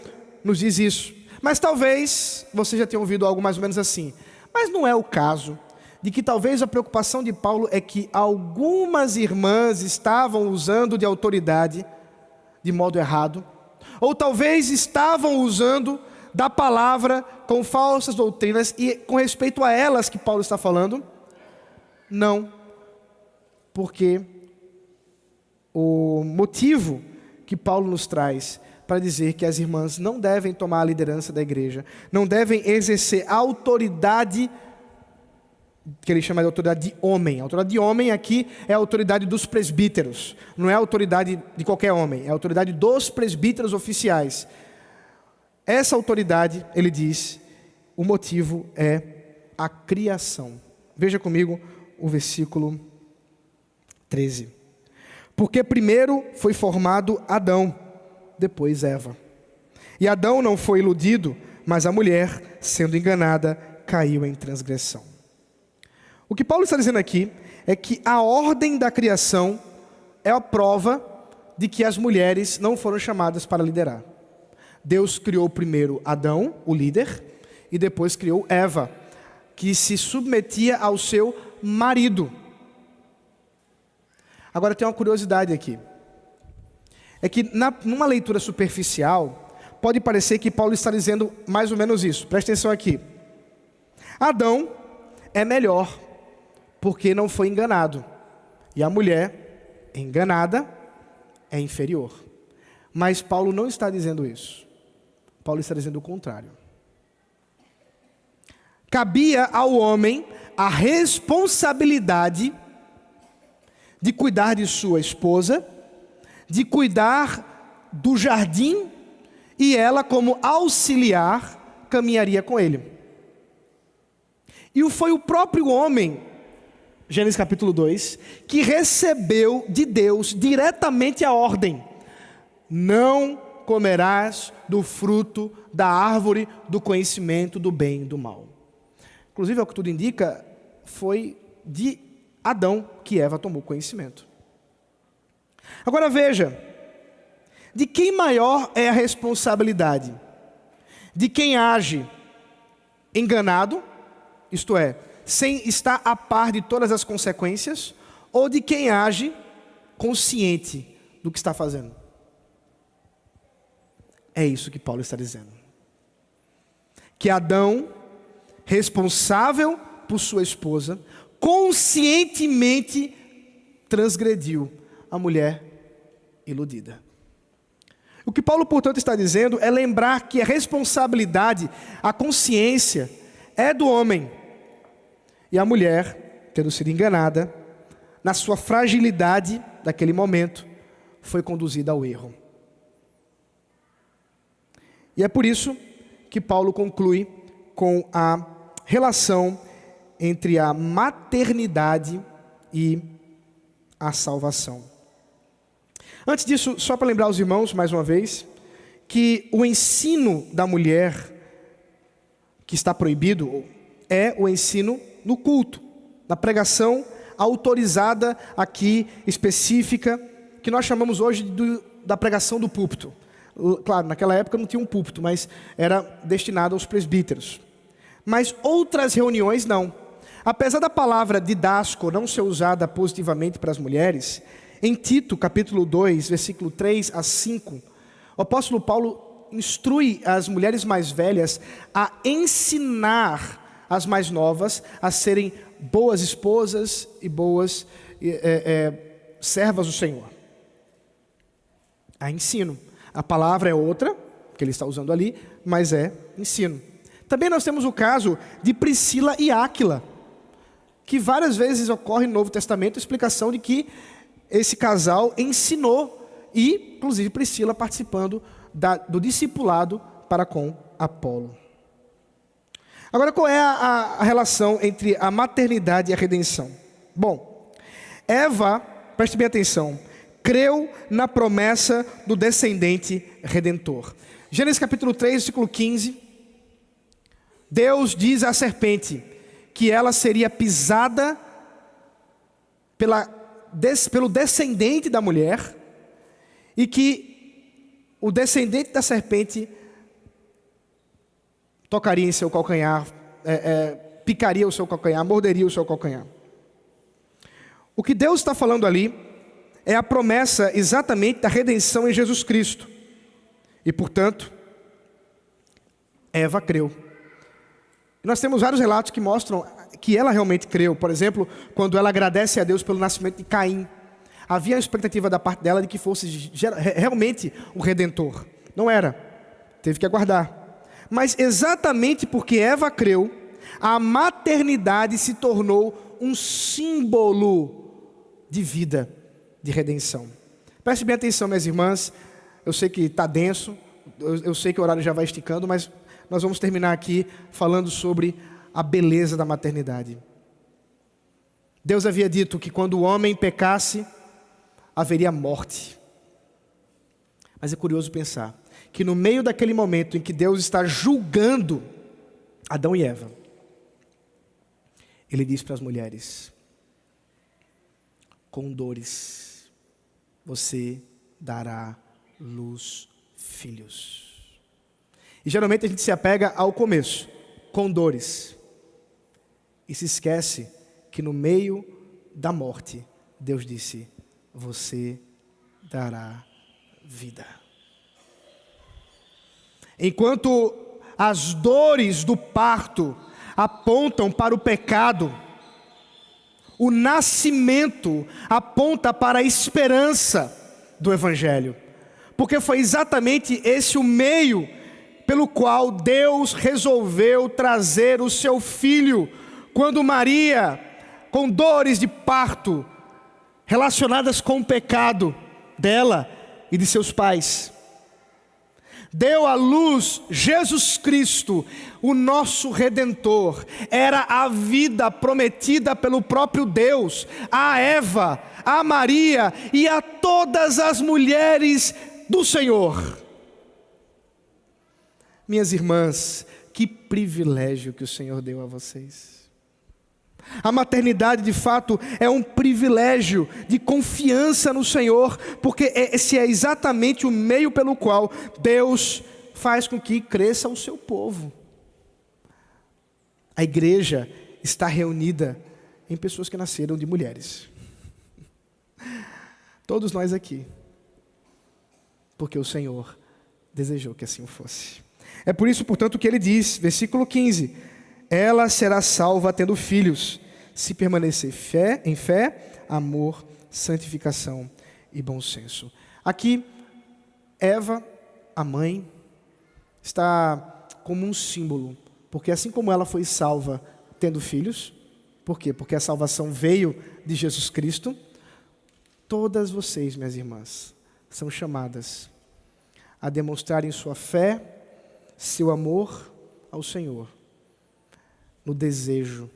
[SPEAKER 1] nos diz isso. Mas talvez você já tenha ouvido algo mais ou menos assim. Mas não é o caso de que talvez a preocupação de Paulo é que algumas irmãs estavam usando de autoridade de modo errado, ou talvez estavam usando da palavra com falsas doutrinas, e com respeito a elas que Paulo está falando? Não, porque o motivo que Paulo nos traz para dizer que as irmãs não devem tomar a liderança da igreja, não devem exercer a autoridade, que ele chama de autoridade de homem. A autoridade de homem aqui é a autoridade dos presbíteros, não é a autoridade de qualquer homem, é a autoridade dos presbíteros oficiais. Essa autoridade, ele diz, o motivo é a criação. Veja comigo o versículo 13. Porque primeiro foi formado Adão, depois Eva. E Adão não foi iludido, mas a mulher, sendo enganada, caiu em transgressão. O que Paulo está dizendo aqui é que a ordem da criação é a prova de que as mulheres não foram chamadas para liderar. Deus criou primeiro Adão, o líder, e depois criou Eva, que se submetia ao seu marido. Agora tem uma curiosidade aqui. É que numa leitura superficial, pode parecer que Paulo está dizendo mais ou menos isso. Presta atenção aqui. Adão é melhor, porque não foi enganado. E a mulher, enganada, é inferior. Mas Paulo não está dizendo isso. Paulo está dizendo o contrário. Cabia ao homem a responsabilidade de cuidar de sua esposa, de cuidar do jardim, e ela, como auxiliar, caminharia com ele. E foi o próprio homem, Gênesis capítulo 2, que recebeu de Deus diretamente a ordem: não comerás do fruto da árvore do conhecimento do bem e do mal. Inclusive, ao que tudo indica, foi de Adão que Eva tomou conhecimento. Agora veja, de quem maior é a responsabilidade? De quem age enganado, isto é, sem estar a par de todas as consequências, ou de quem age consciente do que está fazendo? É isso que Paulo está dizendo. Que Adão, responsável por sua esposa, conscientemente transgrediu a mulher iludida. O que Paulo, portanto, está dizendo é lembrar que a responsabilidade, a consciência, é do homem. E a mulher, tendo sido enganada, na sua fragilidade daquele momento, foi conduzida ao erro. E é por isso que Paulo conclui com a relação entre a maternidade e a salvação. Antes disso, só para lembrar os irmãos, mais uma vez, que o ensino da mulher que está proibido é o ensino no culto, na pregação autorizada aqui, específica, que nós chamamos hoje da pregação do púlpito. Claro, naquela época não tinha um púlpito, mas era destinado aos presbíteros. Mas outras reuniões não. Apesar da palavra didasco não ser usada positivamente para as mulheres, em Tito, capítulo 2, versículo 3 a 5, o apóstolo Paulo instrui as mulheres mais velhas a ensinar as mais novas a serem boas esposas e boas servas do Senhor. A ensino. A palavra é outra, que ele está usando ali, mas é ensino. Também nós temos o caso de Priscila e Áquila, que várias vezes ocorre no Novo Testamento a explicação de que esse casal ensinou, e inclusive Priscila participando do discipulado para com Apolo. Agora, qual é a relação entre a maternidade e a redenção? Bom, Eva, preste bem atenção, creu na promessa do descendente redentor. Gênesis capítulo 3, versículo 15, Deus diz à serpente que ela seria pisada pelo descendente da mulher, e que o descendente da serpente tocaria em seu calcanhar, picaria o seu calcanhar, morderia o seu calcanhar. O que Deus está falando ali é a promessa exatamente da redenção em Jesus Cristo. E, portanto, Eva creu. E nós temos vários relatos que mostram que ela realmente creu. Por exemplo, quando ela agradece a Deus pelo nascimento de Caim. Havia a expectativa da parte dela de que fosse realmente o Redentor. Não era. Teve que aguardar. Mas exatamente porque Eva creu, a maternidade se tornou um símbolo de vida, de redenção. Preste bem atenção, minhas irmãs. Eu sei que está denso, eu sei que o horário já vai esticando, mas nós vamos terminar aqui falando sobre a beleza da maternidade. Deus havia dito que quando o homem pecasse, haveria morte. Mas é curioso pensar que no meio daquele momento em que Deus está julgando Adão e Eva, Ele diz para as mulheres: com dores você dará luz filhos. E geralmente a gente se apega ao começo, com dores, e se esquece que no meio da morte, Deus disse: você dará vida. Enquanto as dores do parto apontam para o pecado, o nascimento aponta para a esperança do Evangelho. Porque foi exatamente esse o meio pelo qual Deus resolveu trazer o seu filho, quando Maria, com dores de parto, relacionadas com o pecado dela e de seus pais, deu à luz Jesus Cristo, o nosso Redentor. Era a vida prometida pelo próprio Deus a Eva, a Maria e a todas as mulheres do Senhor. Minhas irmãs, que privilégio que o Senhor deu a vocês. A maternidade, de fato, é um privilégio de confiança no Senhor, porque esse é exatamente o meio pelo qual Deus faz com que cresça o seu povo. A igreja está reunida em pessoas que nasceram de mulheres. Todos nós aqui. Porque o Senhor desejou que assim fosse. É por isso, portanto, que ele diz, versículo 15: ela será salva tendo filhos, se permanecer em fé, amor, santificação e bom senso. Aqui, Eva, a mãe, está como um símbolo, porque assim como ela foi salva tendo filhos, por quê? Porque a salvação veio de Jesus Cristo. Todas vocês, minhas irmãs, são chamadas a demonstrarem sua fé, seu amor ao Senhor, no desejo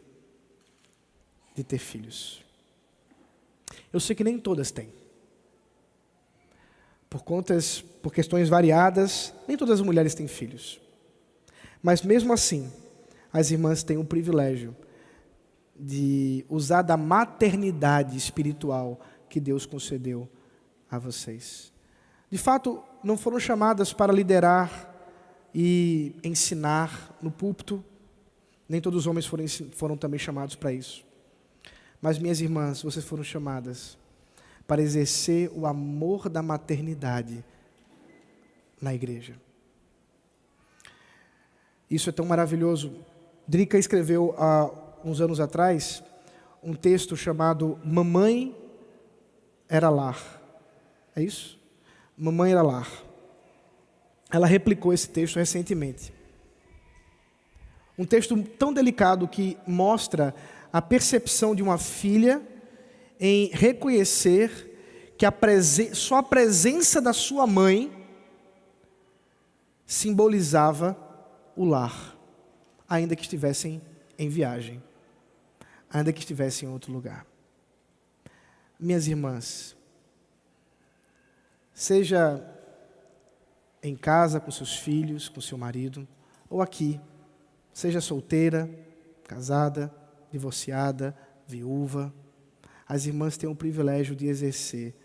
[SPEAKER 1] de ter filhos. Eu sei que nem todas têm. Por questões variadas, nem todas as mulheres têm filhos. Mas mesmo assim, as irmãs têm o privilégio de usar da maternidade espiritual que Deus concedeu a vocês. De fato, não foram chamadas para liderar e ensinar no púlpito. Nem todos os homens foram também chamados para isso. Mas, minhas irmãs, vocês foram chamadas para exercer o amor da maternidade na igreja. Isso é tão maravilhoso. Drica escreveu há uns anos atrás um texto chamado Mamãe Era Lar. É isso? Mamãe Era Lar. Ela replicou esse texto recentemente. Um texto tão delicado que mostra a percepção de uma filha em reconhecer que só a presença da sua mãe simbolizava o lar, ainda que estivessem em viagem, ainda que estivessem em outro lugar. Minhas irmãs, seja em casa com seus filhos, com seu marido, ou aqui, seja solteira, casada, divorciada, viúva, as irmãs têm o privilégio de exercer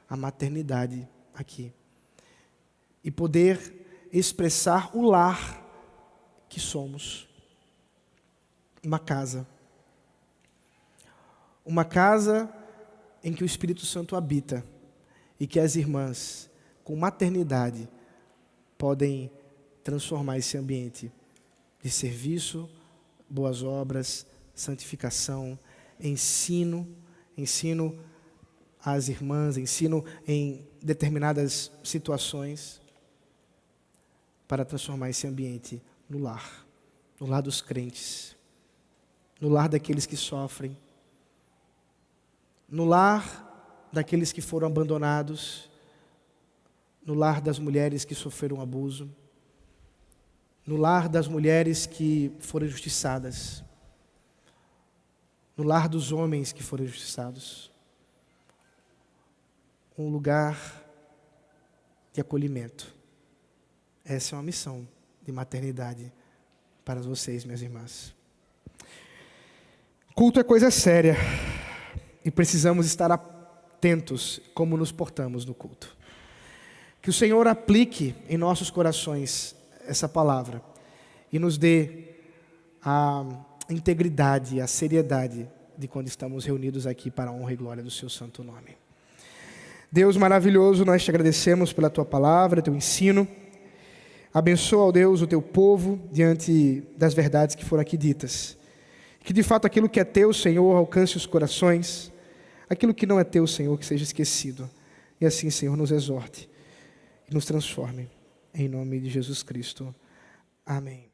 [SPEAKER 1] a maternidade aqui e poder expressar o lar que somos. Uma casa em que o Espírito Santo habita e que as irmãs, com maternidade, podem transformar esse ambiente de serviço, boas obras, santificação, ensino às irmãs, ensino em determinadas situações, para transformar esse ambiente no lar dos crentes, no lar daqueles que sofrem, no lar daqueles que foram abandonados, no lar das mulheres que sofreram abuso, no lar das mulheres que foram injustiçadas, no lar dos homens que foram injustiçados. Um lugar de acolhimento. Essa é uma missão de maternidade para vocês, minhas irmãs. Culto é coisa séria e precisamos estar atentos como nos portamos no culto. Que o Senhor aplique em nossos corações essa palavra e nos dê a integridade, a seriedade de quando estamos reunidos aqui para a honra e glória do seu santo nome. Deus maravilhoso, nós te agradecemos pela tua palavra, teu ensino. Abençoa, ó Deus, o teu povo diante das verdades que foram aqui ditas. Que de fato aquilo que é teu, Senhor, alcance os corações. Aquilo que não é teu, Senhor, que seja esquecido. E assim, Senhor, nos exorte e nos transforme. Em nome de Jesus Cristo. Amém.